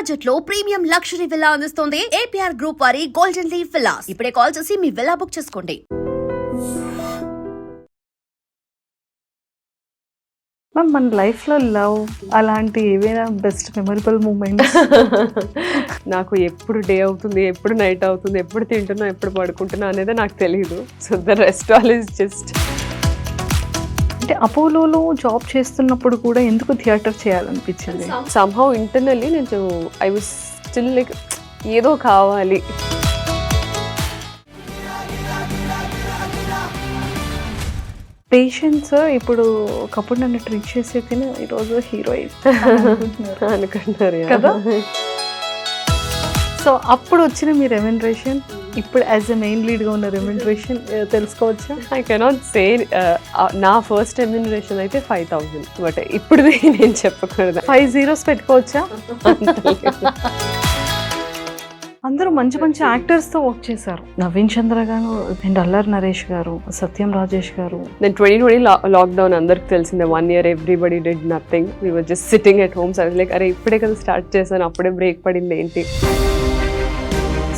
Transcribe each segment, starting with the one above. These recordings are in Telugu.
బడ్జెట్ లో ప్రీమియం లగ్జరీ విల్లా అందిస్తోంది ఏపీఆర్ గ్రూప్ వారి గోల్డెన్ లీవ్ విల్లాస్. ఇప్పుడే కాల్ చేసి మీ విల్లా బుక్ చేసుకోండి. మ్యామ్, మన లైఫ్లో లవ్ అలాంటి ఏవైనా బెస్ట్ మెమరబుల్ మూమెంట్స్? నాకు ఎప్పుడు డే అవుతుంది, ఎప్పుడు నైట్ అవుతుంది, ఎప్పుడు తింటున్నా, ఎప్పుడు పడుకుంటున్నా అనేది నాకు తెలియదు. So the rest all is just. అంటే అపోలోలో జాబ్ చేస్తున్నప్పుడు కూడా ఎందుకు థియేటర్ చేయాలనిపించింది? సమ్హౌ ఇంటర్నల్లీ నేను ఐ వాజ్ స్టిల్ లైక్ ఏదో కావాలి. పేషెంట్స్ ఇప్పుడు ఒకప్పుడు నన్ను ట్రీట్ చేసేది ఈరోజు హీరోయిన్ అనుకుంటున్నారు కదా. సో అప్పుడు వచ్చిన మీ రెమ్యునరేషన్, ఇప్పుడు యాజ్ ఎ మెయిన్ లీడ్గా ఉన్న రెమ్యునరేషన్ తెలుసుకోవచ్చా? I cannot say. నా ఫస్ట్ రెమ్యునరేషన్ అయితే 5,000, బట్ ఇప్పుడు నేను చెప్పకూడదు. 5 zeros పెట్టుకోవచ్చా? అందరూ మంచి మంచి యాక్టర్స్తో వర్క్ చేశారు. నవీన్ చంద్ర గారు అండ్ అల్లరి నరేష్ గారు, సత్యం రాజేష్ గారు. నేను 2020 లాక్డౌన్ అందరికి తెలిసిందే. 1 year everybody did nothing. We were just sitting at home. So like అరే ఇప్పుడే కదా స్టార్ట్ చేశాను, అప్పుడే బ్రేక్ పడింది ఏంటి.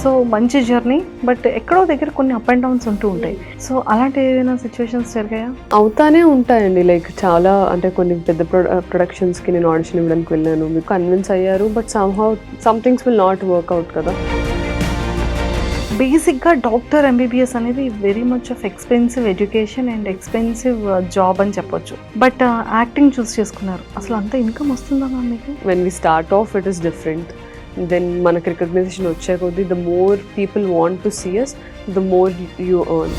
సో మంచి జర్నీ, బట్ ఎక్కడో దగ్గర కొన్ని అప్ అండ్ డౌన్స్ ఉంటూ ఉంటాయి. సో అలాంటి ఏదైనా సిచ్యువేషన్స్ జరిగాయా? అవుతానే ఉంటాయండి. లైక్ చాలా అంటే కొన్ని పెద్ద ప్రొడక్షన్స్కి నేను ఆడిషన్ ఇవ్వడానికి వెళ్ళాను, మీకు కన్విన్స్ అయ్యారు, but some things will not work out కదా. బేసిక్గా డాక్టర్ ఎంబీబీఎస్ అనేది very much of expensive education and expensive job అని చెప్పొచ్చు. బట్ యాక్టింగ్ చూస్ చేసుకున్నారు. అసలు అంత ఇన్కమ్ వస్తుందా మ్యామ్ మీకు? When we start off it is different. Then మనకు రికగ్నైజేషన్ వచ్చే కొద్దీ the more people want to see us, the more you earn.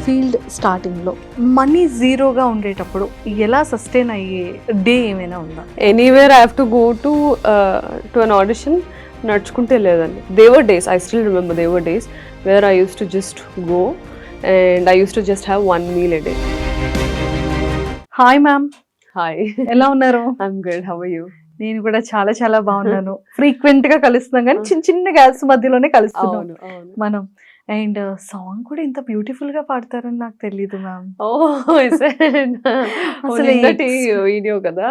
Field స్టార్టింగ్లో మనీ జీరోగా ఉండేటప్పుడు ఎలా సస్టైన్ అయ్యే డే ఏమైనా ఉందా? Anywhere I have to go to an audition. నడుచుకుంటే లేదండి. They were days, I still remember they were days where I used to just go and I used to just have 1 meal a day. Hi ma'am. Hi, ఎలా ఉన్నారు? I'm good, how are you? నేను కూడా చాలా చాలా బాగున్నాను. ఫ్రీక్వెంట్ గా కలుస్తున్నాం కానీ చిన్న చిన్న గ్యాస్ మధ్యలోనే కలుస్తున్నాం మనం. అండ్ సాంగ్ కూడా ఇంత బ్యూటిఫుల్ గా పాడతారని నాకు తెలియదు మ్యామ్. అసలు వీడియో కదా.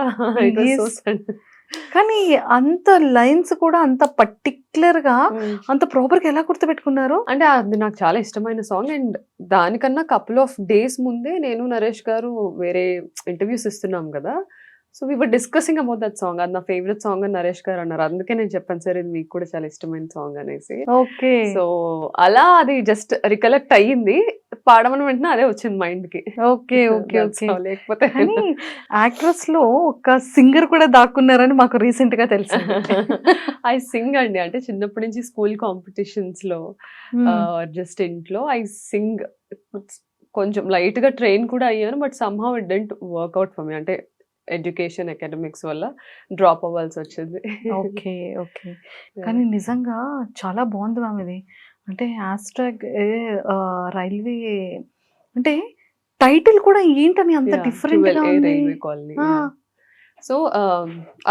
కానీ అంత లైన్స్ కూడా అంత పర్టిక్యులర్ గా అంత ప్రాపర్ గా ఎలా గుర్తుపెట్టుకున్నారు? అంటే అది నాకు చాలా ఇష్టమైన సాంగ్. అండ్ దానికన్నా కపుల్ ఆఫ్ డేస్ ముందే నేను నరేష్ గారు వేరే ఇంటర్వ్యూస్ ఇస్తున్నాం కదా. So we were discussing about that song. అది నా ఫేవరెట్ సాంగ్ అని నరేష్ గారు అన్నారు. అందుకే నేను చెప్పాను సార్ ఇది మీకు కూడా చాలా ఇష్టమైన సాంగ్ అనేసి. ఓకే. సో అలా అది జస్ట్ రికలెక్ట్ అయ్యింది. పాడమని వెంటనే అదే వచ్చింది మైండ్ కి. Okay okay okay. లేకపోతే యాక్ట్రెస్ లో ఒక సింగర్ కూడా దాక్కున్నారని మాకు రీసెంట్ గా తెలిసింది. ఐ సింగ్ అండి. అంటే చిన్నప్పటి నుంచి స్కూల్ కాంపిటీషన్స్ లో జస్ట్ ఇంట్లో ఐ సింగ్. కొంచెం లైట్ గా ట్రైన్ కూడా అయ్యాను, but somehow it didn't work out for me. అంటే ఎడ్యుకేషన్ అకాడమిక్స్ వల్ల డ్రాప్ అవ్వాల్సి వచ్చింది. Okay okay. కానీ నిజంగా చాలా బాగుంది మ్యామ్ ఇది. అంటే హ్యాష్ట్యాగ్ రైల్వే అంటే టైటిల్ కూడా ఏంటని అంత డిఫరెంట్ గా ఉంది. Railway colony. సో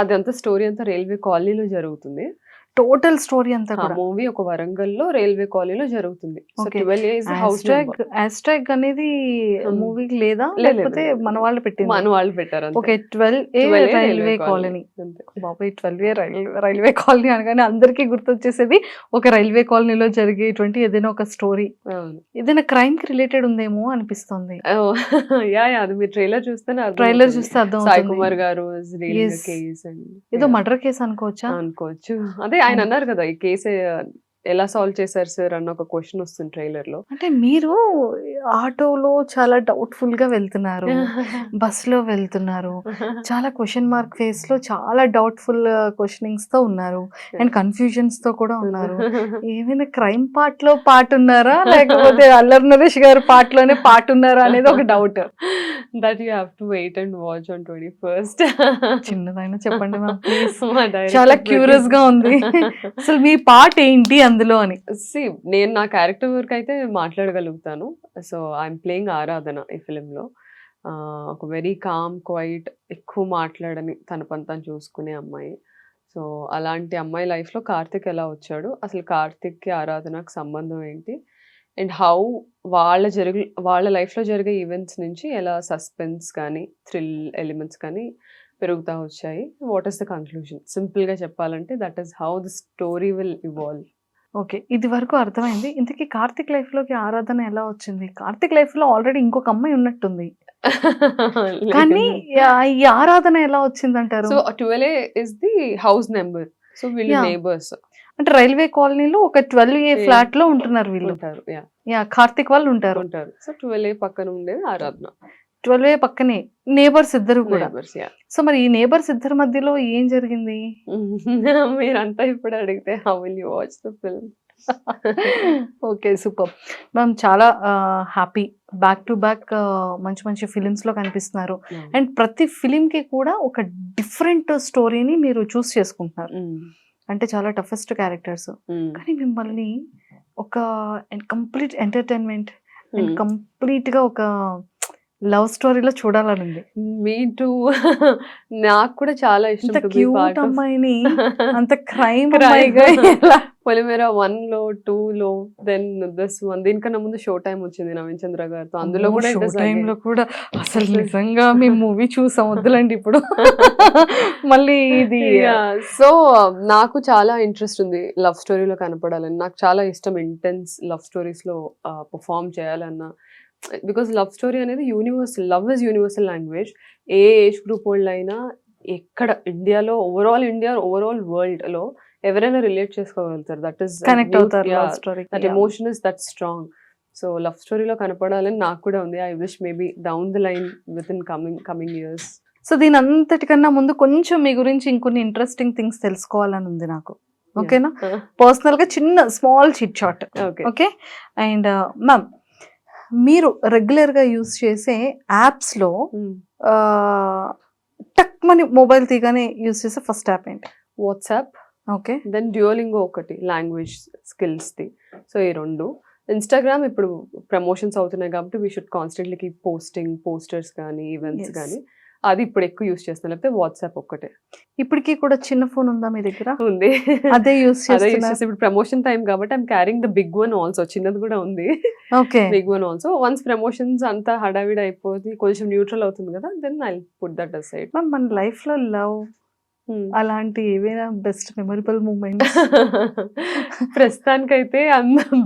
అదంతా స్టోరీ అంతా రైల్వే కాలనీలో జరుగుతుంది. టోటల్ స్టోరీ అంతా కూడా మూవీ ఒక వరంగల్లో రైల్వే కాలనీలో జరుగుతుంది. హ్యాష్ట్యాగ్ అనేది మూవీ లేదా లేకపోతే మన వాళ్ళు పెట్టింది? మన వాళ్ళు పెట్టారు. Okay, 12A railway colony. బాబాయ్, 12A రైల్వే కాలనీ అనగానే అందరికీ గుర్తొచ్చేసేది ఒక రైల్వే కాలనీలో జరిగేటువంటి ఏదైనా ఒక స్టోరీ. ఏదైనా క్రైమ్ కి రిలేటెడ్ ఉందేమో అనిపిస్తుంది. అది మీరు ట్రైలర్ చూస్తే అర్థం. సాయి కుమార్ గారు ఏదో మర్డర్ కేసు అనుకోవచ్చా? అనుకోవచ్చు. అదే ఆయన అన్నారు కదా ఈ కేసు ఎలా సాల్వ్ చేశారు సార్ అన్న ఒక క్వశ్చన్ వస్తుంది ట్రైలర్ లో. అంటే మీరు ఆటోలో చాలా డౌట్ఫుల్ గా వెళ్తున్నారు, బస్ లో వెళ్తున్నారు, చాలా క్వశ్చన్ మార్క్ ఫేస్ లో చాలా డౌట్ఫుల్ క్వశ్చనింగ్స్ తో ఉన్నారు అండ్ కన్ఫ్యూజన్స్ తో కూడా ఉన్నారు. ఏమైనా క్రైమ్ పార్ట్ లో పార్ట్ ఉన్నారా లేకపోతే అల్లరి నరేష్ గారు పార్ట్ లోనే పార్ట్ ఉన్నారా అనేది ఒక doubt. That you have to wait and watch on 21st. చిన్నదైనా చెప్పండి మ్యామ్ ప్లీజ్, చాలా క్యూరియస్ గా ఉంది. అసలు మీ పార్ట్ ఏంటి అందులో అని? నేను నా క్యారెక్టర్ వర్క్ అయితే మాట్లాడగలుగుతాను. సో ఐఎమ్ ప్లేయింగ్ ఆరాధన ఈ ఫిలింలో. ఒక వెరీ కామ్ క్వైట్, ఎక్కువ మాట్లాడని, తన పని తను చూసుకునే అమ్మాయి. సో అలాంటి అమ్మాయి లైఫ్లో కార్తిక్ ఎలా వచ్చాడు, అసలు కార్తిక్కి ఆరాధనకు సంబంధం ఏంటి, అండ్ హౌ వాళ్ళ లైఫ్లో జరిగే ఈవెంట్స్ నుంచి ఎలా సస్పెన్స్ కానీ థ్రిల్ ఎలిమెంట్స్ కానీ పెరుగుతా వచ్చాయి. What is the conclusion? సింపుల్గా చెప్పాలంటే that is how the story will evolve. Okay. ఇది వరకు అర్థమైంది. ఇంతకీ కార్తీక్ లైఫ్‌లోకి ఆరాధన ఎలా వచ్చింది? కార్తీక్ లైఫ్‌లో ఆల్రెడీ ఇంకొక అమ్మాయి ఉన్నట్టుంది. కానీ ఈ ఆరాధన ఎలా వచ్చిందంటారు? So 12A is the house number. So వీళ్ళు Yeah. నేబర్స్ అంటే రైల్వే కాలనీలో ఒక 12A ఫ్లాట్‌లో ఉంటున్నారు వీళ్ళు. ఉంటారు. కార్తీక్ వాళ్ళు ఉంటారు. ఉంటారు. సో 12A పక్కన ఉండేది ఆరాధన. 12A పక్కనే నేబర్స్ ఇద్దరు కూడా. నేబర్స్. సో మరి ఈ నేబర్స్ ఇద్దరి మధ్యలో ఏం జరిగింది? మీరంతా ఇప్పుడు అడిగితే how will you watch the film? Okay, super ma'am. చాలా హ్యాపీ. బ్యాక్ టు బ్యాక్ మంచి మంచి ఫిలిమ్స్లో కనిపిస్తున్నారు. అండ్ ప్రతి ఫిలింకి కూడా ఒక డిఫరెంట్ స్టోరీని మీరు చూస్ చేసుకుంటున్నారు. అంటే చాలా టఫెస్ట్ క్యారెక్టర్స్, కానీ మిమ్మల్ని ఒక కంప్లీట్ ఎంటర్టైన్మెంట్ అండ్ కంప్లీట్గా ఒక లవ్ స్టోరీలో చూడాలని ఉంది. మీ టూ. నాకు కూడా చాలా ఇష్టం అంత to be cute part of- అమ్మాయిని అంత క్రైమ్ Crime. అమ్మాయిగా ఎలా? పొలిమేర 1లో 2లో దెన్ దిస్ వన్. దీనికన్నా ముందు షో టైం వచ్చింది నవీన్ చంద్ర గారితో. అందులో కూడా షో it is టైంలో again. కూడా అసలు నిజంగా మేము మూవీ చూసాం, వద్దులండి ఇప్పుడు. మళ్ళీ ఇది సో నాకు చాలా ఇంట్రెస్ట్ ఉంది లవ్ స్టోరీలో కనపడాలని. నాకు చాలా ఇష్టం ఇంటెన్స్ లవ్ స్టోరీస్ లో పర్ఫామ్ చేయాలన్న. బికాస్ లవ్ స్టోరీ అనేది universal. Love is universal language. A age group వాళ్ళు అయినా, ఎక్కడ ఇండియాలో, ఇండియా ఓవరాల్ వరల్డ్ లో ఎవరైనా రిలేట్ చేసుకోగలుగుతారు. దట్ ఈస్ కనెక్ట్ అవుతారు love story. That emotion is that strong. So love స్టోరీలో కనపడాలని నాకు కూడా ఉంది. I wish maybe down the line with in coming years. So దీని అంతటికన్నా ముందు కొంచెం మీ గురించి ఇంకొన్ని ఇంట్రెస్టింగ్ థింగ్స్ తెలుసుకోవాలని ఉంది నాకు. ఓకేనా? పర్సనల్ గా చిన్న small chit chat. Okay. Okay. And ma'am, మీరు రెగ్యులర్ గా యూస్ చేసే యాప్స్ లో టక్ మని మొబైల్ తీగానే యూస్ చేసే ఫస్ట్ యాప్ ఏంటి? WhatsApp, okay. దెన్ డ్యూలింగో ఒకటి లాంగ్వేజ్ స్కిల్స్ది. సో ఈ రెండు. ఇన్స్టాగ్రామ్ ఇప్పుడు ప్రమోషన్స్ అవుతున్నాయి కాబట్టి we should constantly keep posting posters కానీ ఈవెంట్స్ Yes. కానీ. అది ఇప్పుడు ఎక్కువ యూస్ చేస్తాను. లేకపోతే వాట్సాప్ ఒక్కటే ఇప్పటికీ కూడా చిన్న ఫోన్ ఉందా మీ దగ్గర? ఉంది. అదే యూస్ అదే యూస్ చేస్తున్నా. చేస్తే ఇప్పుడు ప్రమోషన్ టైం కాబట్టి I'm carrying the big one also. చిన్నది కూడా ఉంది, okay. Big one also. Once promotions అంతా హడావిడి అయిపోతుంది, కొంచెం న్యూట్రల్ అవుతుంది కదా, then I put that aside. Ma'am, మన లైఫ్ లో లవ్ అలాంటి ఏవైనా బెస్ట్ మెమరబుల్ మూమెంట్స్? ప్రస్తుతానికైతే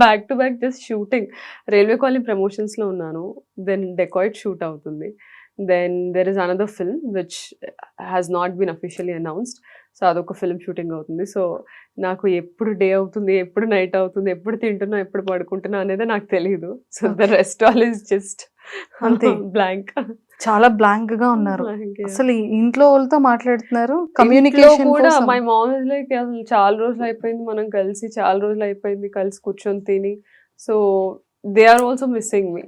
back to back just shooting. Railway colony promotions లో ఉన్నాను. దెన్ డెకాయిట్ షూట్ అవుతుంది. Then there is another film which has not been officially announced. So అదొక ఫిల్మ్ షూటింగ్ అవుతుంది. సో నాకు ఎప్పుడు డే అవుతుంది, ఎప్పుడు నైట్ అవుతుంది, ఎప్పుడు తింటున్నా, ఎప్పుడు పడుకుంటున్నా అనేది నాకు తెలియదు. So the rest all is just అంతే. బ్లాంక్. చాలా బ్లాంక్ గా ఉన్నారు. అసలు ఈ ఇంట్లో వాళ్ళతో మాట్లాడుతున్నారు, కమ్యూనికేషన్ కమ్యూనికేషన్ కూడా. కోసం. మై మామ్ ఇస్ లైక్ అసలు చాలా రోజులు అయిపోయింది మనం కలిసి, చాలా రోజులు అయిపోయింది కలిసి కూర్చొని తిని. So they are also missing me.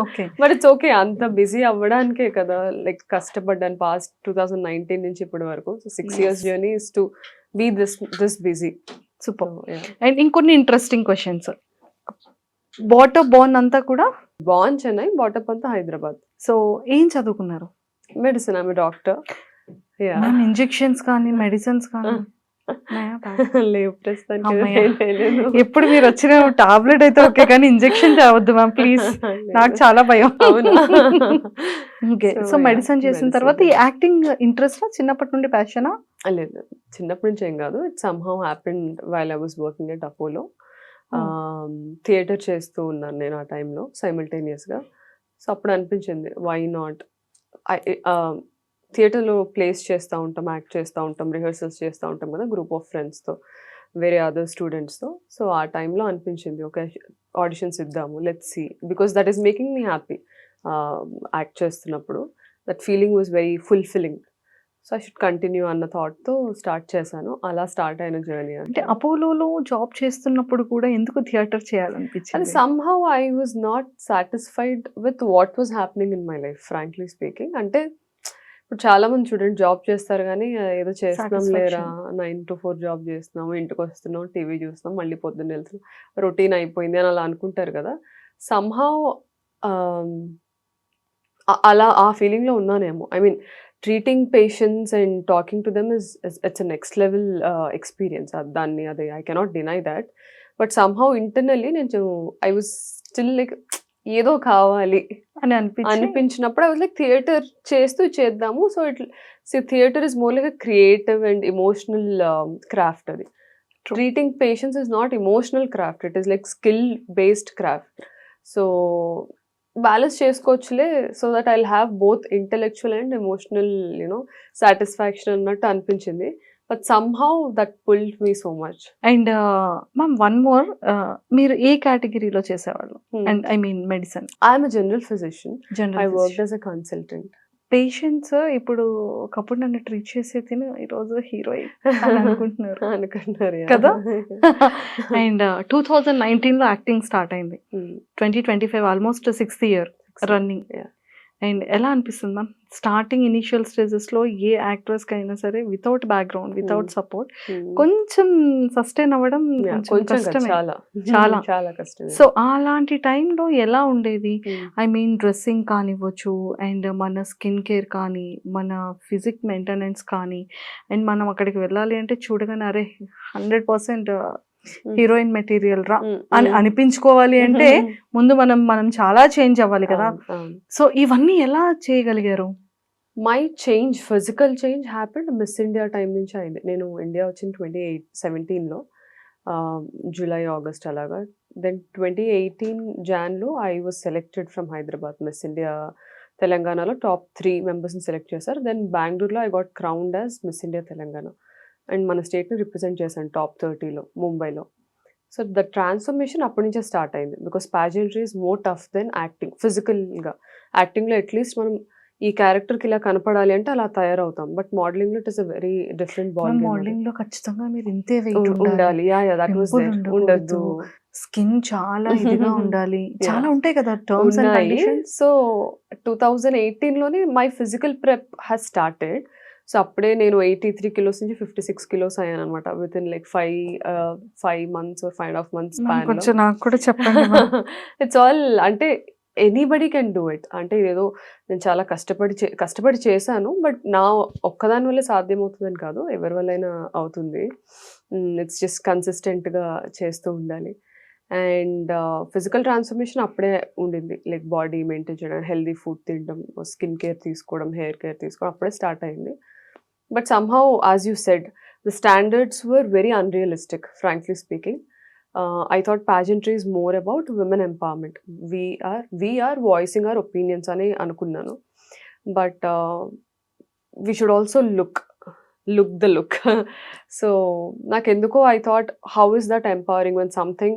Okay. But it's okay. అంత బిజీ అవ్వడానికే కదా లైక్ కష్టపడ్డాను పాస్ట్ 2019 నుంచి ఇప్పటి వరకు. So 6 years journey is to be this busy. Super. And ఇంకొన్ని ఇంట్రెస్టింగ్ క్వశ్చన్స్. బోర్న్ అంతా కూడా బాన్ చెన్నై, బాటప్ అంతా హైదరాబాద్. సో ఏం చదువుకున్నారు? మెడిసిన్, ఆమె డాక్టర్. ఇంజెక్షన్స్ కానీ మెడిసిన్స్ కానీ ఉన్నాయా? లేవు ప్రస్తుతానికి. అమ్మయ్య. లేదు. ఎప్పుడు మీరు వచ్చిన టాబ్లెట్ అయితే ఓకే, కానీ ఇంజెక్షన్ చావద్దు మ్యామ్ ప్లీజ్, నాకు చాలా భయం. అవునా? Okay. So, so yeah, medicine చేసిన medicine. తర్వాత ఈ యాక్టింగ్ ఇంట్రెస్ట్ చిన్నప్పటి నుండి ప్యాషనా? లేదు, చిన్నప్పటి నుంచి ఏం కాదు. It somehow happened while I was working at Apollo. Theatre చేస్తూ ఉన్నాను నేను ఆ టైంలో సైమల్టేనియస్గా. సో అప్పుడు అనిపించింది వై నాట్. థియేటర్లో ప్లేస్ చేస్తూ ఉంటాం, యాక్ట్ చేస్తూ ఉంటాం, రిహర్సల్స్ చేస్తూ ఉంటాం కదా గ్రూప్ ఆఫ్ ఫ్రెండ్స్తో, వేరే అదర్ స్టూడెంట్స్తో. సో ఆ టైంలో అనిపించింది ఓకే ఆడిషన్స్ ఇద్దాము, let's see, because that is making me happy. Act చేస్తున్నప్పుడు that feeling was very fulfilling. So I should continue అన్న థాట్తో స్టార్ట్ చేశాను. అలా స్టార్ట్ అయిన జర్నీ. అంటే అపోలోలో జాబ్ చేస్తున్నప్పుడు కూడా ఎందుకు theatre చేయాలనిపించింది? And somehow I was not satisfied with what was happening in my life, frankly speaking. అంటే ఇప్పుడు చాలా మంది చూడండి జాబ్ చేస్తారు కానీ ఏదో చేస్తున్నాం లేరా, 9 to 4 జాబ్ చేస్తున్నాము, ఇంటికి వస్తున్నాం, టీవీ చూస్తున్నాం, మళ్ళీ పొద్దున్న వెళ్తున్నాం, రొటీన్ అయిపోయింది అని అలా అనుకుంటారు కదా. సమ్హౌ అలా ఆ ఫీలింగ్లో ఉన్నానేమో. I mean treating patients and talking to them it's a next level experience. అది I cannot deny that. But somehow internally నేను ఐ వాజ్ స్టిల్ లైక్ ఏదో కావాలి అని అనిపించి అనిపించినప్పుడు ఐ వాజ్ లైక్ థియేటర్ చేద్దాము. So theatre is more like a creative and emotional craft. అది treating patients is not emotional craft, it is like skill based craft. So balance చేసుకోవచ్చులే, so that I will have both intellectual and emotional satisfaction అన్నట్టు అనిపించింది. But somehow that pulled me so much. And ma'am one more, మీరు ఏ కేటగిరీలో చేసేవాళ్ళు? And I mean medicine. I'm a general physician. I general worked as a consultant. Patients ఇప్పుడు ఒకప్పుడు నన్ను ట్రీట్ చేసే తిని ఈరోజు హీరోయిన్ అని అనుకుంటున్నారు అనుకుంటున్నారు కదా? అండ్ 2019లో యాక్టింగ్ స్టార్ట్ అయింది, 2025 almost 6th year running. And ఎలా అనిపిస్తుంది మ్యామ్ స్టార్టింగ్ ఇనిషియల్ స్టేజెస్లో ఏ యాక్ట్రెస్కి అయినా సరే వితౌట్ బ్యాక్గ్రౌండ్ వితౌట్ సపోర్ట్ కొంచెం సస్టైన్ అవ్వడం కొంచెం కష్టమే, చాలా చాలా చాలా కష్టం. సో అలాంటి టైంలో ఎలా ఉండేది? ఐ మీన్ డ్రెస్సింగ్ కానివ్వచ్చు, అండ్ మన స్కిన్ కేర్ కానీ, మన ఫిజిక్ మెయింటెనెన్స్ కానీ, అండ్ మనం అక్కడికి వెళ్ళాలి అంటే చూడగానే అరే 100% హీరోయిన్ మెటీరియల్ రా అని అనిపించుకోవాలి అంటే ముందు మనం చాలా చేంజ్ అవ్వాలి కదా. సో ఇవన్నీ ఎలా చేయగలిగారు? My change, physical change happened Miss India time నుంచి అయింది. నేను ఇండియా వచ్చిన 2017లో, జూలై ఆగస్ట్ అలాగా. దెన్ 2018 జాన్లో I was selected from Hyderabad. Miss India తెలంగాణలో టాప్ 3 మెంబర్స్ని సెలెక్ట్ చేశారు. దెన్ బెంగళూరులో I got crowned as Miss India Telangana. And మన స్టేట్ని రిప్రజెంట్ చేశాను టాప్ 30లో ముంబైలో. సో ద ట్రాన్స్ఫర్మేషన్ అప్పటి నుంచే స్టార్ట్ అయింది, because pageantry is more tough than acting. ఫిజికల్గా యాక్టింగ్లో అట్లీస్ట్ మనం ఈ క్యారెక్టర్కి ఇలా కనపడాలి అంటే అలా తయారవుతాం, బట్ మోడలింగ్లో it is a very different ball. Modelling లో ఖచ్చితంగా మీరు ఇంతే వెయిట్ ఉండాలి, దట్ వాస్ ఉండద్దు, స్కిన్ చాలా ఇదిగా ఉండాలి, చాలా ఉంటాయి కదా టర్మ్స్ అండ్ కండిషన్స్. సో 2018లోనే my physical prep has started. So అప్పుడే నేను 83 kilos నుంచి 56 kilos అయ్యాను అనమాట, within like 5 months or 5.5 months span. కొంచెం నాకు కూడా చెప్పండి. ఇట్స్ ఆల్ అంటే ఎనీబడి కెన్ డూ ఇట్. అంటే ఏదో నేను చాలా కష్టపడి చేశాను, బట్ నా ఒక్కదాని వల్లే సాధ్యమవుతుందని కాదు, ఎవరి వల్లైనా అవుతుంది. ఇట్స్ జస్ట్ కన్సిస్టెంట్గా చేస్తూ ఉండాలి. అండ్ ఫిజికల్ ట్రాన్స్ఫర్మేషన్ అప్పుడే ఉండింది, లైక్ బాడీ మెయింటైన్ చేయడం, హెల్దీ ఫుడ్ తినడం, స్కిన్ కేర్ తీసుకోవడం, హెయిర్ కేర్ తీసుకోవడం అప్పుడే స్టార్ట్ అయింది. But somehow as you said the standards were very unrealistic, frankly speaking. I thought pageantry is more about women empowerment. We are voicing our opinions అని అనుకున్నాను. But we should also look the look. So నాకెందుకో I thought, how is that empowering when something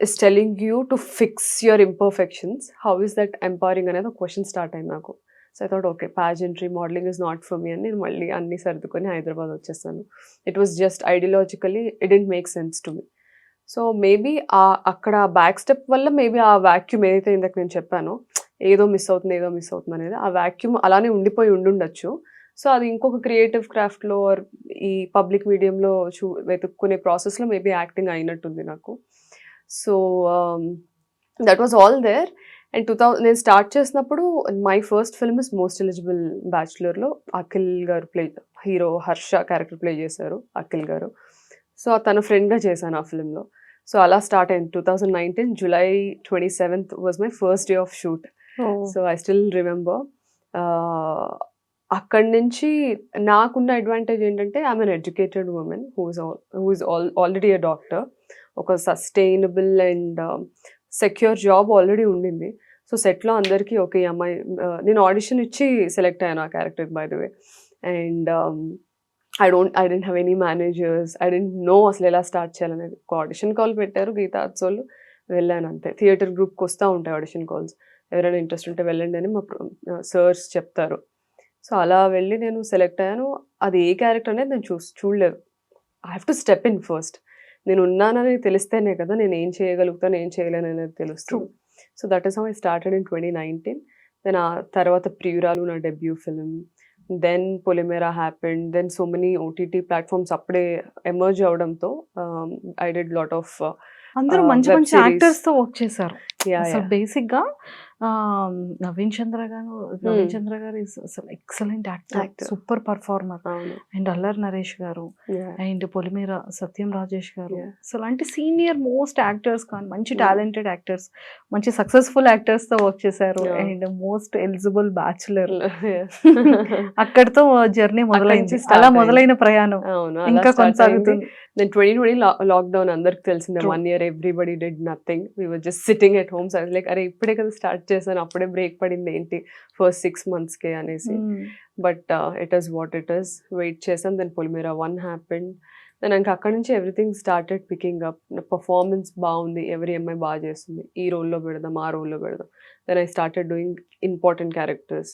is telling you to fix your imperfections? How is that empowering అనేది ఒక క్వశ్చన్ స్టార్ట్ అయింది నాకు. So I thought okay, pageantry modelling is not for me అని నేను మళ్ళీ అన్ని సర్దుకొని హైదరాబాద్ వచ్చేసాను. It was just ideologically it didn't make sense to me. So maybe అక్కడ బ్యాక్ స్టెప్ వల్ల మేబీ ఆ వాక్యూమ్ ఏదైతే ఇందాక నేను చెప్పానో, ఏదో మిస్ అవుతుంది అనేది, ఆ వాక్యూమ్ అలానే ఉండిపోయి ఉండుండొచ్చు. సో అది ఇంకొక క్రియేటివ్ క్రాఫ్ట్లో ఈ పబ్లిక్ మీడియంలో వెతుక్కునే ప్రాసెస్లో మేబీ యాక్టింగ్ అయినట్టుంది నాకు. So that was all there. And నేను స్టార్ట్ చేసినప్పుడు my first film is most eligible బ్యాచులర్లో Akhil garu hero Harsha character play చేశారు అఖిల్ గారు. సో తన ఫ్రెండ్గా చేశాను ఆ ఫిల్మ్లో. సో అలా స్టార్ట్ అయింది. 2019 July 27th was my first day of shoot. So I still remember. అక్కడి నుంచి నాకున్న అడ్వాంటేజ్ ఏంటంటే I'm an educated woman who is already a doctor. ఒక sustainable and secure job already ఉండింది. సో సెట్లో అందరికీ ఓకే, ఈ అమ్మాయి, నేను ఆడిషన్ ఇచ్చి సెలెక్ట్ అయ్యాను ఆ character by the way. And I didn't have any managers. I didn't know అసలు ఎలా స్టార్ట్ చేయాలనేది. ఒక ఆడిషన్ కాల్ పెట్టారు గీతా అత్సోళ్ళు, వెళ్ళాను అంతే. థియేటర్ గ్రూప్కి వస్తూ ఉంటాయి ఆడిషన్ కాల్స్, ఎవరైనా ఇంట్రెస్ట్ ఉంటే వెళ్ళండి అని మా సర్స్ చెప్తారు. సో అలా వెళ్ళి నేను సెలెక్ట్ అయ్యాను. అది ఏ క్యారెక్టర్ అనేది నేను చూడలేదు. I have to step in first. నేను ఉన్నానని తెలిస్తేనే కదా నేను ఏం చేయగలుగుతాను, ఏం చేయలేను అనేది తెలుస్తుంది. So that is how I started in 2019. Then ఆ తర్వాత ప్రియురాలు నా debut film. Then Polimera happened. Then so many OTT platforms అప్పుడే ఎమర్జ్ అవడంతో ఐ డిడ్ లాట్ ఆఫ్ అందరూ మంచి మంచి యాక్టర్స్ తో వర్క్ చేశారు. అసలు బేసిక్ గా నవీన్ చంద్ర గారు ఇస్ అసలు excellent actor, Actor. Super performer. అవును. అండ్ అల్లరి నరేష్ గారు Yeah. అండ్ పొలిమేర సత్యం రాజేష్ గారు, Yeah. అసలు అంటే సీనియర్ మోస్ట్ యాక్టర్స్ కానీ మంచి Mm. టాలెంటెడ్ యాక్టర్స్, మంచి సక్సెస్ఫుల్ యాక్టర్స్ తో వర్క్ చేశారు. Yeah. And most eligible bachelor. Yeah. అక్కడితో జర్నీ మొదలైంది, నుంచి start అలా అయింది. మొదలైన ప్రయాణం అవును, అలా ఇంకా start అయింది. కొనసాగుతుంది. Then 2020 లాక్డౌన్ అందరికి తెలిసిందే. True. 1 year everybody did nothing. We were just sitting at home. So I was like, అరే ఇప్పుడే కదా స్టార్ట్ చేశాను, అప్పుడే బ్రేక్ పడింది ఏంటి ఫస్ట్ 6 months కే అనేసి. But it is what it is. Wait చేసాం. Then Polimera 1 happened. దెన్ ఇంకా అక్కడ నుంచి everything started picking up. Performance బాగుంది, ఎవరి అమ్మాయి బాగా చేస్తుంది, ఈ రోల్లో పెడదాం, ఆ రోల్లో పెడదాం. Then I started doing important characters,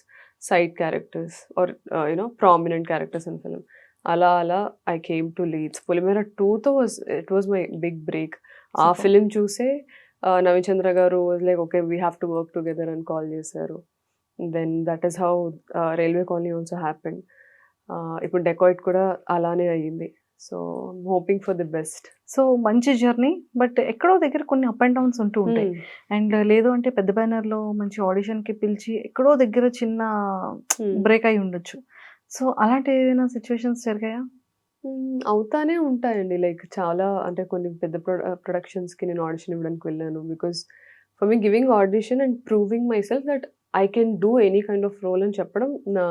side characters or prominent characters in film. అలా I came to leads. Polimera 2తో it was my big break. ఆ Super. ఫిలిం చూసే Naveen Chandra garu was like okay we have to work together అని కాల్ చేశారు. Then that is how railway colony also happened. ఇప్పుడు డెకాయిట్ కూడా అలానే అయ్యింది. So hoping for the best. So మంచి జర్నీ, బట్ ఎక్కడో దగ్గర కొన్ని అప్ అండ్ డౌన్స్ ఉంటూ ఉంటాయి. అండ్ లేదు అంటే పెద్ద బ్యానర్ లో మంచి ఆడిషన్ కి పిలిచి ఎక్కడో దగ్గర చిన్న బ్రేక్ అయి ఉండొచ్చు. సో అలాంటి ఏదైనా సిచ్యువేషన్స్ జరిగాయా? అవుతానే ఉంటాయండి. లైక్ చాలా అంటే కొన్ని పెద్ద ప్రొడక్షన్స్కి నేను ఆడిషన్ ఇవ్వడానికి వెళ్ళాను. Because for me giving audition and proving myself that I can do any kind of role అని చెప్పడం నా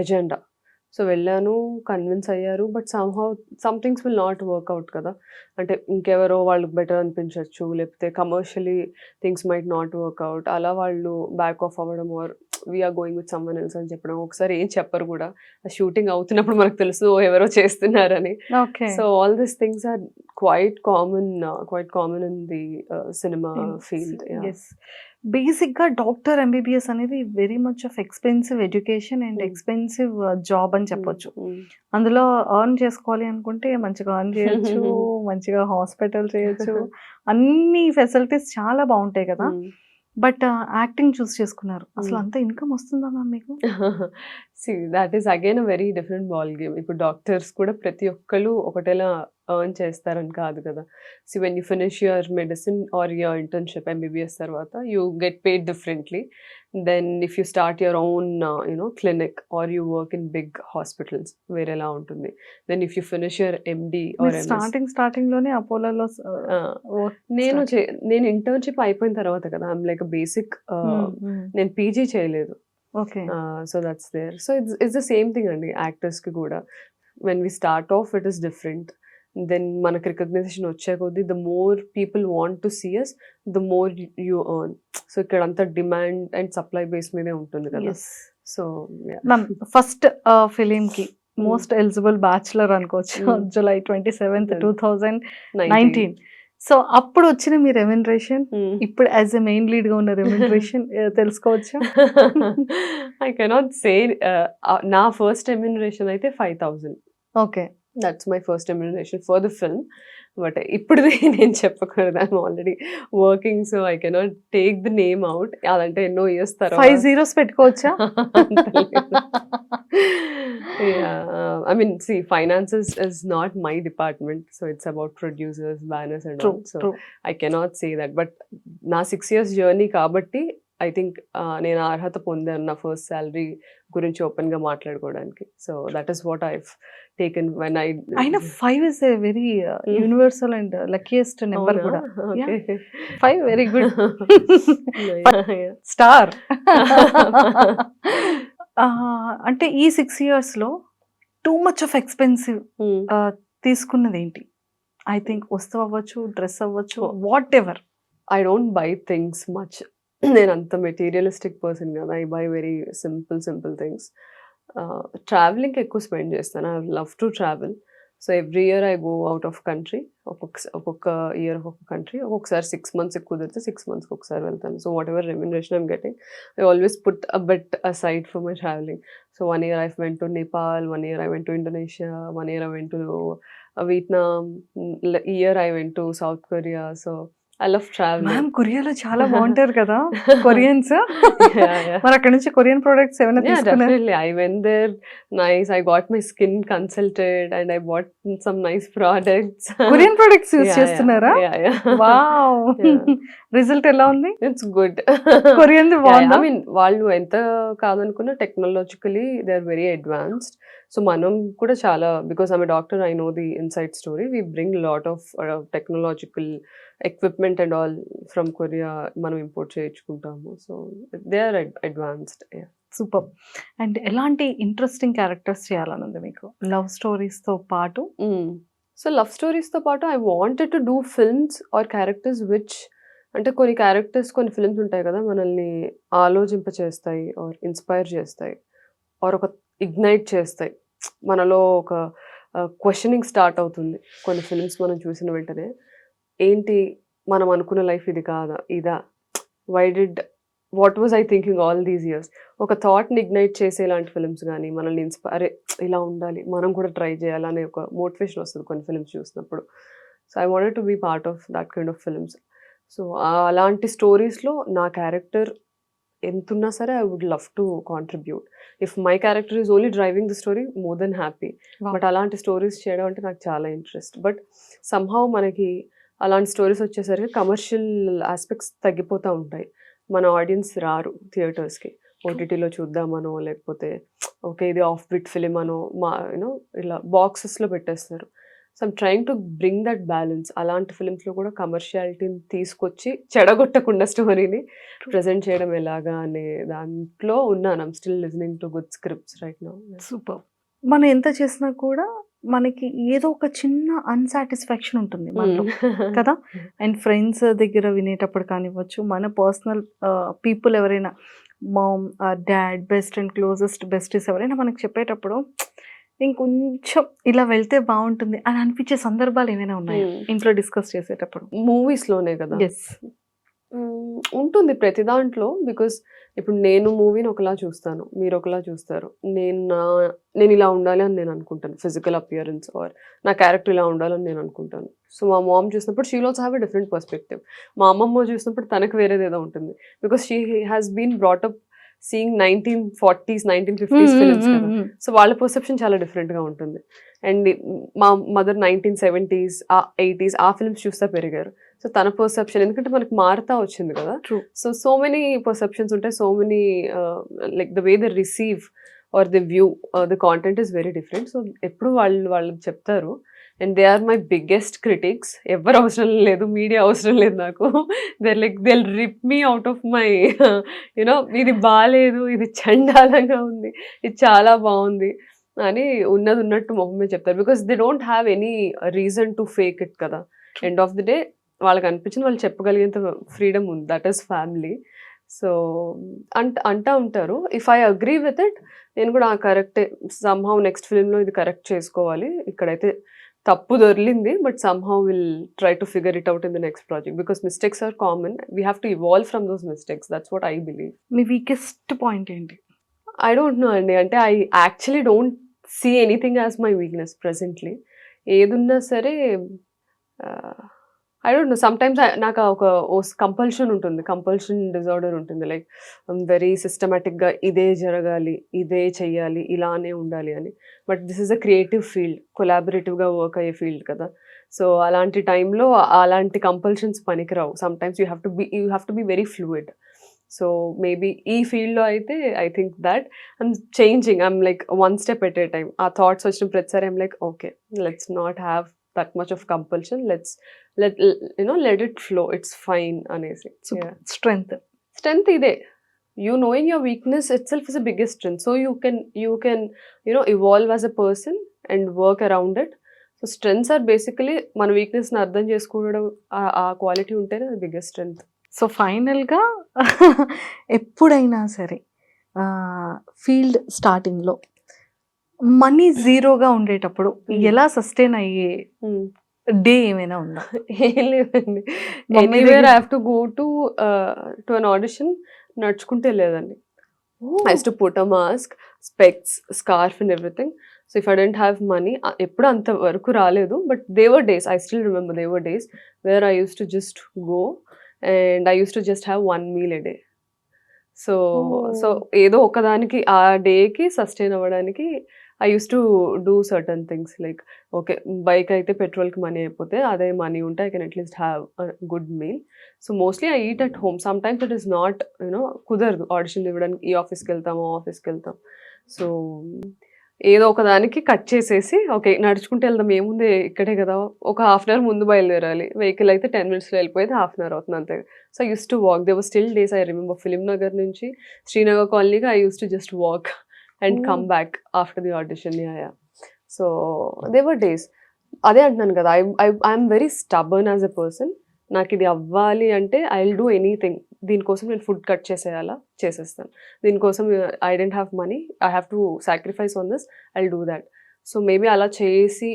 ఎజెండా. సో వెళ్ళాను, కన్విన్స్ అయ్యారు. But some things will not work out కదా. అంటే ఇంకెవరో వాళ్ళకి బెటర్ అనిపించవచ్చు, లేకపోతే commercially things might not work out. అలా వాళ్ళు బ్యాక్ ఆఫ్ అవ్వడం or we're going with someone else అని చెప్పడం. ఒకసారి ఏం చెప్పరు కూడా, షూటింగ్ అవుతున్నప్పుడు మనకు తెలుసు ఎవరో చేస్తున్నారని. Okay. So all these things are quite common in the cinema field. Basic గా డాక్టర్ ఎంబీబీఎస్ అనేది very much of expensive education and expensive job అని చెప్పొచ్చు. అందులో ఎర్న్ చేసుకోవాలి అనుకుంటే మంచిగా ఎర్న్ చేయొచ్చు, మంచిగా హాస్పిటల్ చేయొచ్చు, అన్ని ఫెసిలిటీస్ చాలా బాగుంటాయి కదా. బట్ యాక్టింగ్ చూస్ చేసుకున్నారు. అసలు అంత ఇన్కమ్ వస్తుందా మ్యామ్ మీకు? That is again a very different ball game. ఇప్పుడు డాక్టర్స్ కూడా ప్రతి ఒక్కరు ఒకటేలా ఎర్న్ చేస్తారని కాదు కదా. So when you finish your medicine or your internship MBBS తర్వాత you get paid differently than if you start your own clinic or you work in big hospitals వేరేలా ఉంటుంది. Then if you finish your MD or starting లోనే అపోలోలో నేను ఇంటర్న్షిప్ అయిపోయిన తర్వాత కదా. ఐఎమ్ లైక్ బేసిక్, నేను పీజీ చేయలేదు. Okay. So that's there. So it's the same thing అండి యాక్టర్స్కి కూడా. When we start off it is different. Then మనకు రికగ్నైజేషన్ వచ్చే కొద్దీ the more people want to see us, the more you earn. So ఇక్కడ అంతా డిమాండ్ అండ్ సప్లై బేస్ మీదే ఉంటుంది కదా. సో మ్యామ్ ఫస్ట్ ఫిలిం కి మోస్ట్ ఎలిజిబుల్ బ్యాచులర్ అనుకోవచ్చు, జూలై 27th, 2019. సో అప్పుడు వచ్చిన మీ రెమ్యునరేషన్, ఇప్పుడు యాజ్ ఎ మెయిన్ లీడ్ గా ఉన్న రెమ్యునరేషన్ తెలుసుకోవచ్చా? I cannot say. నా ఫస్ట్ రెమ్యునరేషన్ అయితే 5,000. Okay. That's my first remuneration for the film. But ఇప్పుడు నేను చెప్పకూడదు, I'm already working, so I cannot take the name out. అదంటే ఎన్నో ఇయర్స్ తర్వాత 5 zeros పెట్టుకోవచ్చా? I mean, see, finances is not my department, so it's about producers, banners and all. So I cannot say that. But na 6 years journey kabatti, I think నేను అర్హత పొందాను నా ఫస్ట్ శాలరీ గురించి ఓపెన్ గా మాట్లాడుకోవడానికి. So that is what I've taken when I. అయినా 5 is a very universal and luckiest number కూడా. 5 వెరీ గుడ్. స్టార్. అంటే ఈ 6 years లో టూ మచ్ ఆఫ్ ఎక్స్పెన్సివ్ తీసుకున్నది ఏంటి? ఐ థింక్ వస్తువు అవ్వచ్చు, డ్రెస్ అవ్వచ్చు, whatever. I don't buy things much. నేను అంత మెటీరియలిస్టిక్ పర్సన్ కదా. I buy very simple things. ట్రావెలింగ్కి ఎక్కువ స్పెండ్ చేస్తాను. I love to travel. So every year I go out of country. ఒక్కొక్క ఇయర్ ఒక్కొక్క కంట్రీ. ఒక్కొక్కసారి 6 months కుదిరితే 6 months ఒకసారి వెళ్తాను. So whatever remuneration I'm getting, I always put a bit aside for my traveling. So 1 year I went to Nepal, 1 year I went to Indonesia, 1 year I went to Vietnam, year I went to South Korea. So I love traveling. Ma'am కొరియాలో చాలా బాగుంటారు కదా కొరియన్స్. మరి అక్కడ నుంచి కొరియన్ ప్రొడక్ట్స్ ఏమైనా తీసుకున్నారా? Definitely. I went there. Nice. I got my skin consulted and I bought some nice products. Korean products use చేస్తున్నారా? Yeah. వావ్. రిజల్ట్ ఎలా ఉంది? It's good. కొరియన్‌ది ఐ బావుందా? మీన్ వాళ్ళు ఎంత కాదనుకున్నా technologically they are very advanced. So మనం కూడా చాలా, because I'm a doctor, I know the inside story. We bring lot of technological equipment and all from Korea మనం ఇంపోర్ట్ చేయించుకుంటాము. So they are advanced. Super. And ఎలాంటి ఇంట్రెస్టింగ్ క్యారెక్టర్స్ చేయాలనుంది మీకు? లవ్ స్టోరీస్‌తో పాటు? సో లవ్ స్టోరీస్తో పాటు I wanted to do films or characters which, అంటే కొన్ని క్యారెక్టర్స్, కొన్ని ఫిల్మ్స్ ఉంటాయి కదా మనల్ని ఆలోచింపచేస్తాయి ఆర్ ఇన్స్పైర్ చేస్తాయి ఆర్ ఒక ఇగ్నైట్ చేస్తాయి. మనలో ఒక క్వశ్చనింగ్ స్టార్ట్ అవుతుంది కొన్ని ఫిల్మ్స్ మనం చూసిన వెంటనే. ఏంటి మనం అనుకున్న లైఫ్ ఇది కాదా, ఇదా, what was I thinking all these years, ఒక థాట్ని ఇగ్నైట్ చేసే ఇలాంటి ఫిల్మ్స్ కానీ మనల్ని అరే ఇలా ఉండాలి, మనం కూడా ట్రై చేయాలనే ఒక మోటివేషన్ వస్తుంది కొన్ని ఫిల్మ్స్ చూసినప్పుడు. So I wanted to be part of that kind of films. So అలాంటి స్టోరీస్లో నా క్యారెక్టర్ ఎంతున్నా సరే I would love to contribute. If my character is only driving the story, more than happy. Wow. But అలాంటి స్టోరీస్ చేయడం అంటే నాకు చాలా ఇంట్రెస్ట్. బట్ సమ్హౌ మనకి అలాంటి స్టోరీస్ వచ్చేసరికి కమర్షియల్ ఆస్పెక్ట్స్ తగ్గిపోతూ ఉంటాయి. మన ఆడియన్స్ రారు థియేటర్స్కి, ఓటీటీలో చూద్దామనో లేకపోతే ఓకే ఇది ఆఫ్ బిట్ ఫిలిం అనో యూనో ఇలా బాక్సెస్లో పెట్టేస్తారు. So I'm trying to bring that balance. అలాంటి ఫిలిమ్స్లో కూడా కమర్షియాలిటీని తీసుకొచ్చి చెడగొట్టకుండా స్టోరీని ప్రజెంట్ చేయడం ఎలాగా అనే దాంట్లో ఉన్నాను. I'm still listening to good scripts right now. Super. మనం ఎంత చేసినా కూడా మనకి ఏదో ఒక చిన్న అన్సాటిస్ఫాక్షన్ ఉంటుంది మనలో కదా. అండ్ ఫ్రెండ్స్ దగ్గర వినేటప్పుడు కానివ్వచ్చు, మన పర్సనల్ పీపుల్ ఎవరైనా, mom, dad, best and closest besties ఎవరైనా మనకు చెప్పేటప్పుడు ఇంకొంచెం ఇలా వెళ్తే బాగుంటుంది అని అనిపించే సందర్భాలు ఏమైనా ఉన్నాయా ఇంట్లో డిస్కస్ చేసేటప్పుడు? మూవీస్లోనే కదా. ఎస్. ఉంటుంది ప్రతి దాంట్లో. బికాస్ ఇప్పుడు నేను మూవీని ఒకలా చూస్తాను, మీరు ఒకలా చూస్తారు. నేను ఇలా ఉండాలి అని నేను అనుకుంటాను, ఫిజికల్ అపియరెన్స్ ఆర్ నా క్యారెక్టర్ ఇలా ఉండాలని నేను అనుకుంటాను. సో మా మామ్ చూసినప్పుడు she also have a different perspective. మా అమ్మమ్మ చూసినప్పుడు తనకు వేరేది ఏదో ఉంటుంది. Because she has been brought up seeing 1940s 1950s films కదా. సో వాళ్ళ పర్సెప్షన్ చాలా డిఫరెంట్గా ఉంటుంది. అండ్ మా మదర్ 1970s 80s ఆ ఫిల్మ్స్ చూస్తా పెరిగారు. సో తన పర్సెప్షన్, ఎందుకంటే మనకి మారుతా వచ్చింది కదా. సో మెనీ పర్సెప్షన్స్ ఉంటాయి, so many like the way the receive or the view the content is very different. So ఎప్పుడు వాళ్ళు చెప్తారు. And they are my biggest critics. ఎవరు అవసరం లేదు, మీడియా అవసరం లేదు నాకు. They rip me out of my you know ఇది బాగాలేదు, ఇది చండాలంగా ఉంది, ఇది చాలా బాగుంది అని ఉన్నది ఉన్నట్టు మొహమే చెప్తారు. Because they don't have any reason to fake it కదా. ఎండ్ ఆఫ్ ది డే వాళ్ళకి అనిపించింది వాళ్ళు చెప్పగలిగేంత ఫ్రీడమ్ ఉంది. That is family. సో అంటా ఉంటారు. If I agree with it, నేను కూడా కరెక్టే, సమ్హౌ నెక్స్ట్ ఫిలింలో ఇది కరెక్ట్ చేసుకోవాలి, ఇక్కడైతే తప్పు దొరికింది, but somehow will try to figure it out in the next project. Because mistakes are common, we have to evolve from those mistakes. That's what I believe. మీ వీకెస్ట్ పాయింట్ ఏంటి? ఐ డోంట్ నో అండి. అంటే I actually don't see anything as my weakness presently. ఏదున్నా సరే ఐ డోంట్ నో, సమ్టైమ్స్ నాకు ఒక కంపల్షన్ ఉంటుంది, కంపల్షన్ డిజార్డర్ ఉంటుంది. లైక్ వెరీ సిస్టమేటిక్గా ఇదే జరగాలి, ఇదే చెయ్యాలి, ఇలానే ఉండాలి అని. But this is a creative field, కొలాబరేటివ్గా వర్క్ అయ్యే ఫీల్డ్ కదా. సో అలాంటి టైంలో అలాంటి కంపల్షన్స్ పనికిరావు. Sometimes you have to be very fluid. So maybe ఈ ఫీల్డ్లో అయితే I think that I'm changing. I'm like one step at a time. ఆ థాట్స్ వచ్చిన ప్రతిసారి I'm like okay, let's not have that much of compulsion, let it flow, it's fine అనేసి. Strength ఇదే, you knowing your weakness itself is the biggest strength. So you can evolve as a person and work around it. So strengths are basically మన వీక్నెస్ ని అర్థం చేసుకోవడం, ఆ క్వాలిటీ ఉంటేనే అది బిగ్గెస్ట్ స్ట్రెంగ్త్. సో ఫైనల్గా ఎప్పుడైనా సరే ఫీల్డ్ స్టార్టింగ్లో మనీ జీరోగా ఉండేటప్పుడు ఎలా సస్టైన్ అయ్యే డే ఏమైనా ఉందా? ఏం లేదండి. Anywhere I have to go to an audition, నడుచుకుంటే లేదండి. I have to put a mask, specs, scarf and everything. So if I don't have money, ఎప్పుడు అంత వరకు రాలేదు, but there were days, I still remember they were days where I used to just go and I used to just have 1 meal a day. So ఏదో ఒకదానికి ఆ డేకి సస్టైన్ అవ్వడానికి I used to do certain things like okay bike అయితే పెట్రోల్కి మనీ అయిపోతే అదే మనీ ఉంటే I can at least have good meal. So mostly I eat at home. Some times it is not కుదరదు ఆడిషన్ ఇవ్వడానికి, ఈ ఆఫీస్కి వెళ్తాము ఆఫీస్కి వెళ్తాం. సో ఏదో ఒక దానికి కట్ చేసేసి ఓకే నడుచుకుంటూ వెళ్దాం ఏముంది ఇక్కడే కదా, ఒక హాఫ్ అన్ అవర్ ముందు బయలుదేరాలి, వెహికల్ అయితే 10 minutesలో వెళ్ళిపోయేది, హాఫ్ అన్ అవర్ అవుతుంది అంతే. So I used to walk. They were still days I remember Film Nagar నుంచి శ్రీనగర్ కాలనీగా I used to just walk and come back after the audition. Yeah. So they were days. అదే అంటున్నాను కదా, I'm very stubborn as a person. నాకు ఇది అవ్వాలి అంటే ఐ విల్ డూ ఎనీథింగ్. దీనికోసం నేను ఫుడ్ కట్ చేసేయాలా చేసేస్తాను, దీనికోసం I don't have money, I have to sacrifice on this, I will do that. So maybe అలా చేసి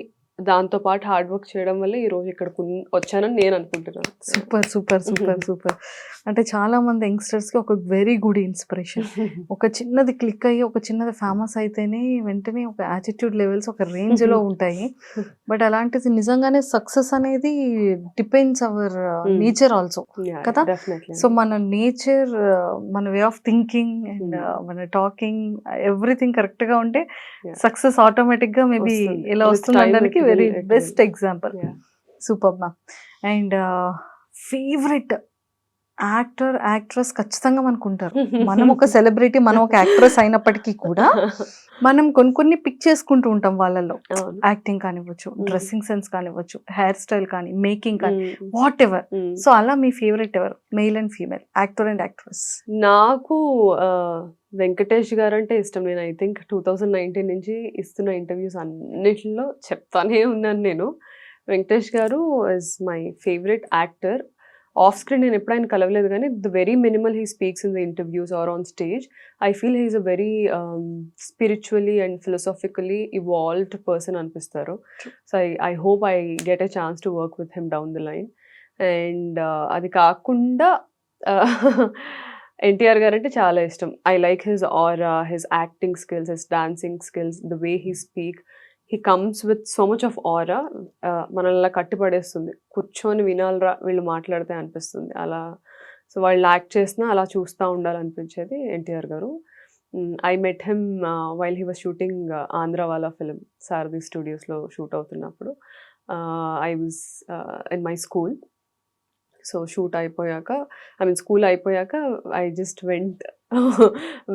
దాంతోపాటు హార్డ్ వర్క్ చేయడం వల్ల ఈరోజు ఇక్కడికి వచ్చానని నేను అనుకుంటున్నాను. Super super super super. అంటే చాలా మంది యంగ్స్టర్స్కి ఒక వెరీ గుడ్ ఇన్స్పిరేషన్. ఒక చిన్నది క్లిక్ అయ్యి ఒక చిన్నది ఫేమస్ అయితేనే వెంటనే ఒక యాటిట్యూడ్ లెవెల్స్ ఒక రేంజ్లో ఉంటాయి. బట్ అలాంటిది నిజంగానే సక్సెస్ అనేది డిపెండ్స్ అవర్ నేచర్ ఆల్సో కదా. సో మన నేచర్, మన వే ఆఫ్ థింకింగ్ అండ్ మన టాకింగ్ ఎవ్రీథింగ్ కరెక్ట్గా ఉంటే సక్సెస్ ఆటోమేటిక్గా మేబీ ఎలా వస్తుంది అనడానికి very best example. Super ma'am. And favourite actor actress ఖచ్చితంగా మనకు ఉంటారు. మనం ఒక సెలబ్రిటీ, మనం ఒక యాక్ట్రెస్ అయినప్పటికీ కూడా మనం కొన్ని పిక్ చేసుకుంటూ ఉంటాం వాళ్ళల్లో. యాక్టింగ్ కానివ్వచ్చు, డ్రెస్సింగ్ సెన్స్ కానివ్వచ్చు, హెయిర్ స్టైల్ కానీ, మేకింగ్ కానీ, వాట్ ఎవర్. సో అలా మీ ఫేవరెట్ ఎవరు, male and female, actor and actress? నాకు వెంకటేష్ గారు అంటే ఇష్టం. నేను ఐ థింక్ 2019 నుంచి ఇస్తున్న ఇంటర్వ్యూస్ అన్నిటిలో చెప్తానే ఉన్నాను నేను. Venkatesh garu is my favourite actor. Off screen నేను ఎప్పుడైనా కలవలేదు కానీ the very minimal he speaks in the interviews or on stage, I feel he is a very spiritually and philosophically evolved person అనిపిస్తారు. So I hope I get a chance to work with him down the line. And అది కాకుండా ఎన్టీఆర్ గారు అంటే చాలా ఇష్టం. I like his aura, his acting skills, his dancing skills, the way he speak. He comes with so much of ఆరా, మనల్ని కట్టిపడేస్తుంది. కూర్చొని వినాలరా వీళ్ళు మాట్లాడితే అనిపిస్తుంది అలా. సో వాళ్ళు యాక్ట్ చేసినా అలా చూస్తూ ఉండాలనిపించేది NTR garu. I met him while he was shooting Andhrawala film Saarathi స్టూడియోస్లో షూట్ అవుతున్నప్పుడు. I was in my school. So shoot అయిపోయాక, ఐ మీన్ స్కూల్ అయిపోయాక I just went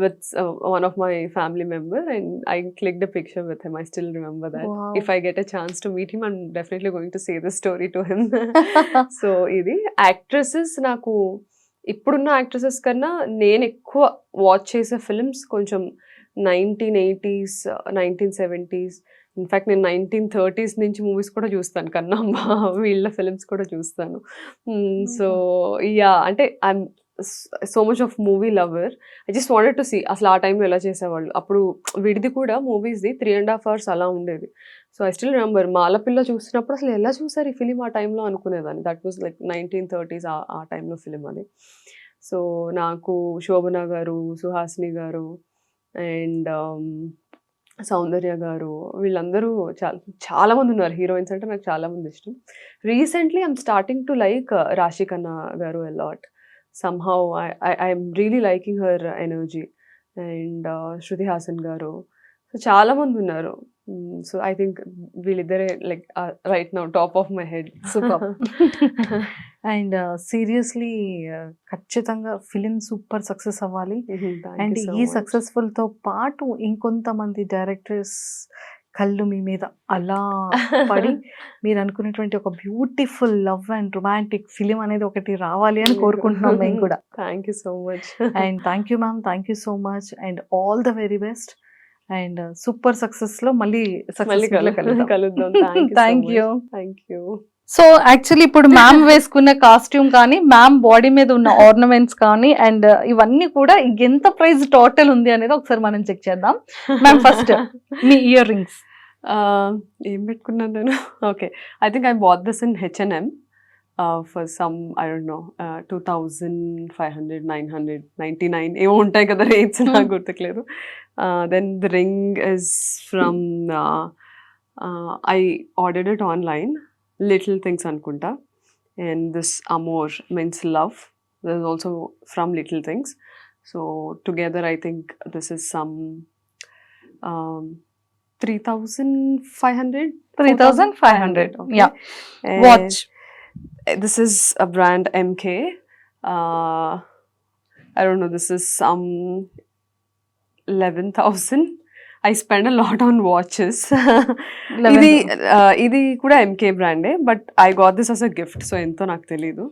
with one of my family member and I clicked a picture with him. I still remember that. Wow. If I get a chance to meet him, I'm definitely going to say this story to him. So ఇది యాక్ట్రెసెస్, నాకు ఇప్పుడున్న యాక్ట్రెసెస్ కన్నా నేను ఎక్కువ వాచ్ చేసే ఫిల్మ్స్ కొంచెం 1980s 1970s, ఇన్ఫ్యాక్ట్ నేను 1930s నుంచి మూవీస్ కూడా చూస్తాను కన్నా వీళ్ళ ఫిల్మ్స్ కూడా చూస్తాను. సో యా, అంటే I'm so much of movie lover. I just wanted to see అసలు ఆ టైంలో ఎలా చేసేవాళ్ళు. అప్పుడు విడిది కూడా మూవీస్ది 3.5 hours అలా ఉండేది. So I still remember Malapilla చూసినప్పుడు అసలు ఎలా చూసారు ఈ ఫిలిం ఆ టైంలో అనుకునేదాన్ని. దట్ వాజ్ లైక్ 1930s ఆ టైంలో ఫిలిం అది. సో నాకు శోభన గారు, సుహాసిని గారు అండ్ సౌందర్య గారు, వీళ్ళందరూ చాలా మంది ఉన్నారు. హీరోయిన్స్ అంటే నాకు చాలా మంది ఇష్టం. Recently I'm starting to like రాశి ఖన్నా గారు a lot. Somehow I'm really liking her energy. And Shruti Hassan garu. So చాలా మంది ఉన్నారు. సో ఐ థింక్ వీళ్ళిద్దరే like right now top of my head. Super. And seriously ఖచ్చితంగా ఫిలిం సూపర్ సక్సెస్ అవ్వాలి. అండ్ ఈ సక్సెస్ఫుల్తో పాటు ఇంకొంతమంది డైరెక్టర్స్ కళ్ళు మీ మీద అలా పడి మీరు అనుకునేటువంటి ఒక beautiful love and romantic film అనేది ఒకటి రావాలి అని కోరుకుంటున్నాం మేము కూడా. Thank you so much. And thank you ma'am, thank you so much and all the very best. And super success లో మళ్ళీ కలుద్దాం. Thank you. Thank you. So actually ఇప్పుడు మ్యామ్ వేసుకున్న కాస్ట్యూమ్ కానీ, మ్యామ్ బాడీ మీద ఉన్న ఆర్నమెంట్స్ కానీ అండ్ ఇవన్నీ కూడా ఎంత ప్రైస్ టోటల్ ఉంది అనేది ఒకసారి మనం చెక్ చేద్దాం. మ్యామ్ ఫస్ట్ మీ ఇయర్ రింగ్స్ ఏం పెట్టుకున్నాను నేను? Okay, I think I bought this in H&M for some I don't know 2500 999 ఏమో ఉంటాయి కదా రేట్స్, నాకు గుర్తులేదు. Then the ring is from I ordered it online, little things అనుకుంటా. And this amor means love, this is also from little things. So together I think this is some 3,500. 3,500. Okay. Yeah. And Watch. This is a brand MK. I don't know. This is some 11,000. I spend a lot on watches. ఇది కూడా MK brand, but I got this as a gift. So ఎంతో నాకు తెలీదు.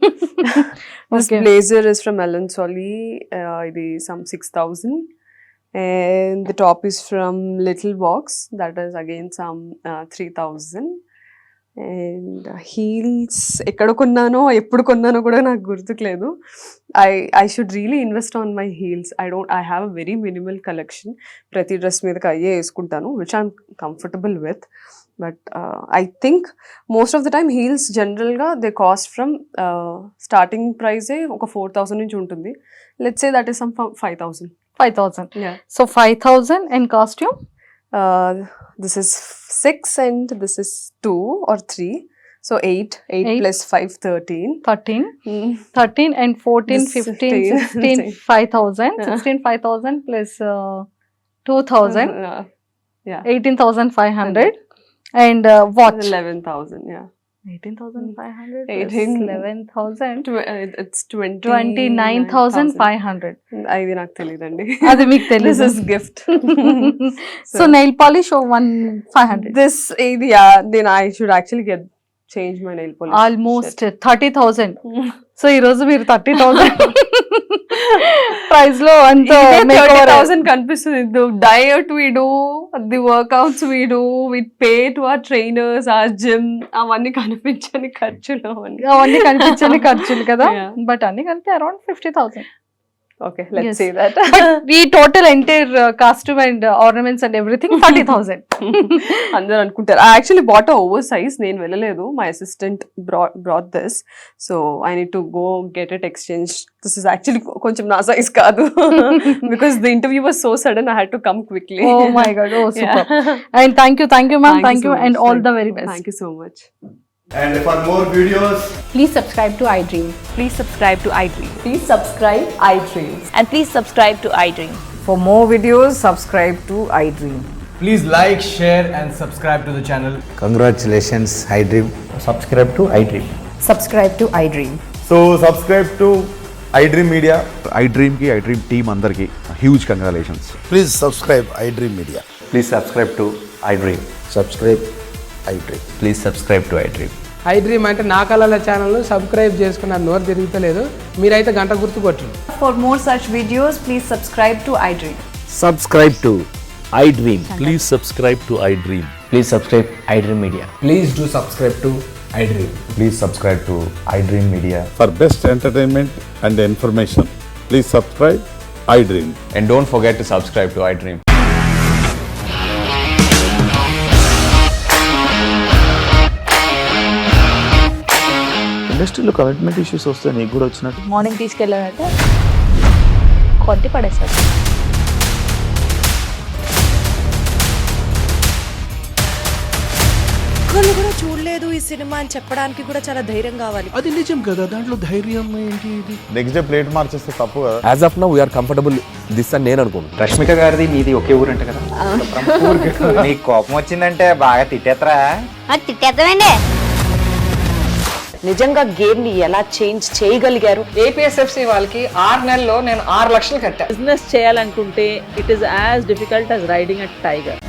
This Okay. blazer is from Ellen Solly. ఇది some 6,000. And the top is from Little Box. That is again some 3,000. And heels ఎక్కడ కొన్నానో ఎప్పుడు కొన్నానో కూడా నాకు గుర్తుకులేదు. I should really invest on my heels. I have a very minimal collection. ప్రతి డ్రెస్ మీదకి అయ్యే వేసుకుంటాను, which I'm comfortable with. But I think most of the time heels generalగా they cost from starting price ఒక 4,000 నుంచి ఉంటుంది. Let's say that is some 5,000. 5,000. Yeah. So 5,000 and costume? This is 6 and this is 2 or 3. So 8 Eight. plus 5, 13. 13. Mm. 13 and 14, This 15, 16. 16, 5,000. 16, 5,000 plus 2,000. Yeah. 18,500. And watch. 11,000. Yeah. 18,500 plus 18. 11,000. It's 29,500. 29,500. ఇది నాకు తెలియదండి. అది మీకు This తెలీదు. is gift. So nail polish or 1,500. This yeah. Then I should actually change my nail polish. Almost 30,000. So ఈ రోజు మీరు 30,000 ప్రైస్ లో అంత ఇదే 30,000 కనిపిస్తుంది. The diet we do, the workouts we do, we pay to our trainers, our gym, అవన్నీ కనిపించని ఖర్చులు అవన్నీ. అవన్నీ కనిపించని ఖర్చులు కదా, Yeah. బట్ అన్ని కలిపి around 50,000. Okay, let's Yes. say that. ఈ total entire costume and ornaments and everything 40,000. అందరూ అనుకుంటారు. I actually bought a oversize. నేను వెళ్ళలేదు. My assistant brought this. So I need to go get it exchanged. This is actually కొంచెం నా size కాదు. Because the interview was so sudden, I had to come quickly. Oh my god, oh super. Yeah. And thank you ma'am, thank you so and much. all the very best. Thank you so much. And for more videos, Please subscribe to iDream. Please subscribe to iDream. Please subscribe iDream. And please subscribe to iDream. For more videos, subscribe to iDream. please like, share, and subscribe to the channel. Congratulations, iDream. Subscribe to iDream. Subscribe to iDream. So subscribe to iDream Media. iDream team అందరికి huge congratulations. Please subscribe iDream Media. Please subscribe to iDream. Subscribe iDream. Please subscribe to iDream. iDream అంటే నా కళల ఛానల్ సబ్స్క్రైబ్ చేసుకున్న నోరు తిరుగుతలేదు, మీరైతే గంట గుర్తు కొట్టండి. For more such videos, please subscribe to iDream. Subscribe to iDream. Please subscribe to iDream. Please subscribe iDream Media. Please do subscribe to iDream. Please subscribe to iDream Media. For best entertainment and information, please subscribe iDream. And don't forget to subscribe to iDream. ఇండస్ట్రీలో కమిట్మెంట్ ఇష్యూస్ వస్తే నీకు కూడా వచ్చినట్టు. మార్నింగ్ తీసుకెళ్ళాడంటే కొట్టి పడేస్తాడు. ఒక్కళ్ళు కూడా చూడలేదు ఈ సినిమా అని చెప్పడానికి కూడా చాలా ధైర్యం కావాలి. అది నిజం కదా, దాంట్లో ధైర్యం ఏంటి? ఇది నెక్స్ట్ డే ప్లేట్ మార్చేస్తే తప్పు కదా. As of now, we are comfortable this అని నేను అనుకుంటున్నాను. రష్మిక గారిది మీది ఒకే ఊరంట కదా. నీకు కోపం వచ్చిందంటే బాగా తిట్టేత్తరా? తిట్టేద్దామండి. నిజంగా గేమ్ ని ఎలా చేంజ్ చేయగలిగారు? ఏపీఎస్ఎఫ్సి వాళ్ళకి 6 నెలల్లో నేను 6 లక్షలు కట్టా. బిజినెస్ చేయాలనుకుంటే it is as difficult as riding a tiger.